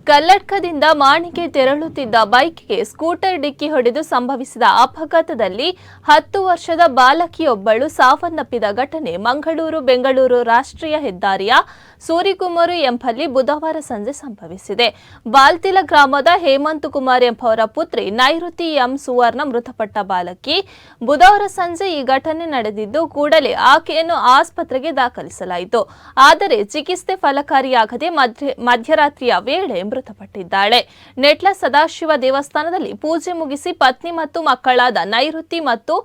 ಕಲ್ಲಡ್ಕದಿಂದ ಮಾಣಿಗೆ ತೆರಳುತ್ತಿದ್ದ ಬೈಕ್ಗೆ ಸ್ಕೂಟರ್ ಡಿಕ್ಕಿ ಹೊಡೆದು ಸಂಭವಿಸಿದ ಅಪಘಾತದಲ್ಲಿ 10 ವರ್ಷದ ಬಾಲಕಿಯೊಬ್ಬಳು ಸಾವನ್ನಪ್ಪಿದ ಘಟನೆ ಮಂಗಳೂರು ಬೆಂಗಳೂರು ರಾಷ್ಟ್ರೀಯ ಹೆದ್ದಾರಿಯ ಸೂರಿಕುಮಾರು ಎಂಬಲ್ಲಿ ಬುಧವಾರ ಸಂಜೆ ಸಂಭವಿಸಿದೆ. ಬಾಲ್ತಿಲ ಗ್ರಾಮದ ಹೇಮಂತ್ ಕುಮಾರ್ ಎಂಬವರ ಪುತ್ರಿ ನೈಋತಿ ಎಂ ಸುವರ್ಣ ಮೃತಪಟ್ಟ ಬಾಲಕಿ. ಬುಧವಾರ ಸಂಜೆ ಈ ಘಟನೆ ನಡೆದಿದ್ದು ಕೂಡಲೇ ಆಕೆಯನ್ನು ಆಸ್ಪತ್ರೆಗೆ ದಾಖಲಿಸಲಾಯಿತು. ಆದರೆ ಚಿಕಿತ್ಸೆ ಫಲಕಾರಿಯಾಗದೆ ಮಧ್ಯರಾತ್ರಿಯ ವೇಳೆ ಮೃತಪಟ್ಟಿದ್ದಾಳೆ. ನೆಟ್ಲ ಸದಾಶಿವ ದೇವಸ್ಥಾನದಲ್ಲಿ ಪೂಜೆ ಮುಗಿಸಿ ಪತ್ನಿ ಮತ್ತು ಮಕ್ಕಳಾದ ನೈಋತಿ ಮತ್ತು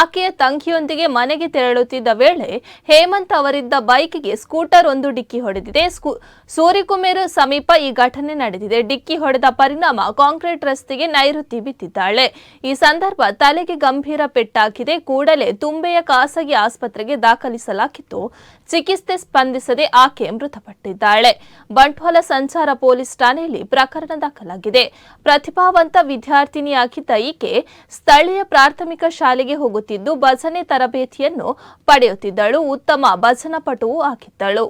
ಆಕೆಯ ತಂಗಿಯೊಂದಿಗೆ ಮನೆಗೆ ತೆರಳುತ್ತಿದ್ದ ವೇಳೆ ಹೇಮಂತ್ ಅವರಿದ್ದ ಬೈಕ್ಗೆ ಸ್ಕೂಟರ್ ಒಂದು ಡಿಕ್ಕಿ ಹೊಡೆದಿದೆ. ಸೂರಿಕುಮೇರು ಸಮೀಪ ಈ ಘಟನೆ ನಡೆದಿದೆ. ಡಿಕ್ಕಿ ಹೊಡೆದ ಪರಿಣಾಮ ಕಾಂಕ್ರೀಟ್ ರಸ್ತೆಗೆ ನೈಋತಿ ಬಿದ್ದಿದ್ದಾಳೆ. ಈ ಸಂದರ್ಭ ತಲೆಗೆ ಗಂಭೀರ ಪೆಟ್ಟಾಗಿದೆ. ಕೂಡಲೇ ತುಂಬೆಯ ಖಾಸಗಿ ಆಸ್ಪತ್ರೆಗೆ ದಾಖಲಿಸಲಾಗಿದ್ದು ಚಿಕಿತ್ಸೆ ಸ್ಪಂದಿಸದೆ ಆಕೆ ಮೃತಪಟ್ಟಿದ್ದಾಳೆ. ಬಂಟ್ವಾಳ ಸಂಚಾರ ಪೊಲೀಸ್ ಠಾಣೆಯಲ್ಲಿ ಪ್ರಕರಣ ದಾಖಲಾಗಿದೆ. ಪ್ರತಿಭಾವಂತ ವಿದ್ಯಾರ್ಥಿನಿಯಾಗಿದ್ದ ಈಕೆ ಸ್ಥಳೀಯ ಪ್ರಾಥಮಿಕ ಶಾಲೆಗೆ ಹೋಗುತ್ತಿದ್ದು ಭಜನೆ ತರಬೇತಿಯನ್ನು ಪಡೆಯುತ್ತಿದ್ದಳು. ಉತ್ತಮ ಭಜನಾ ಪಟುವೂ ಆಗಿದ್ದಳು.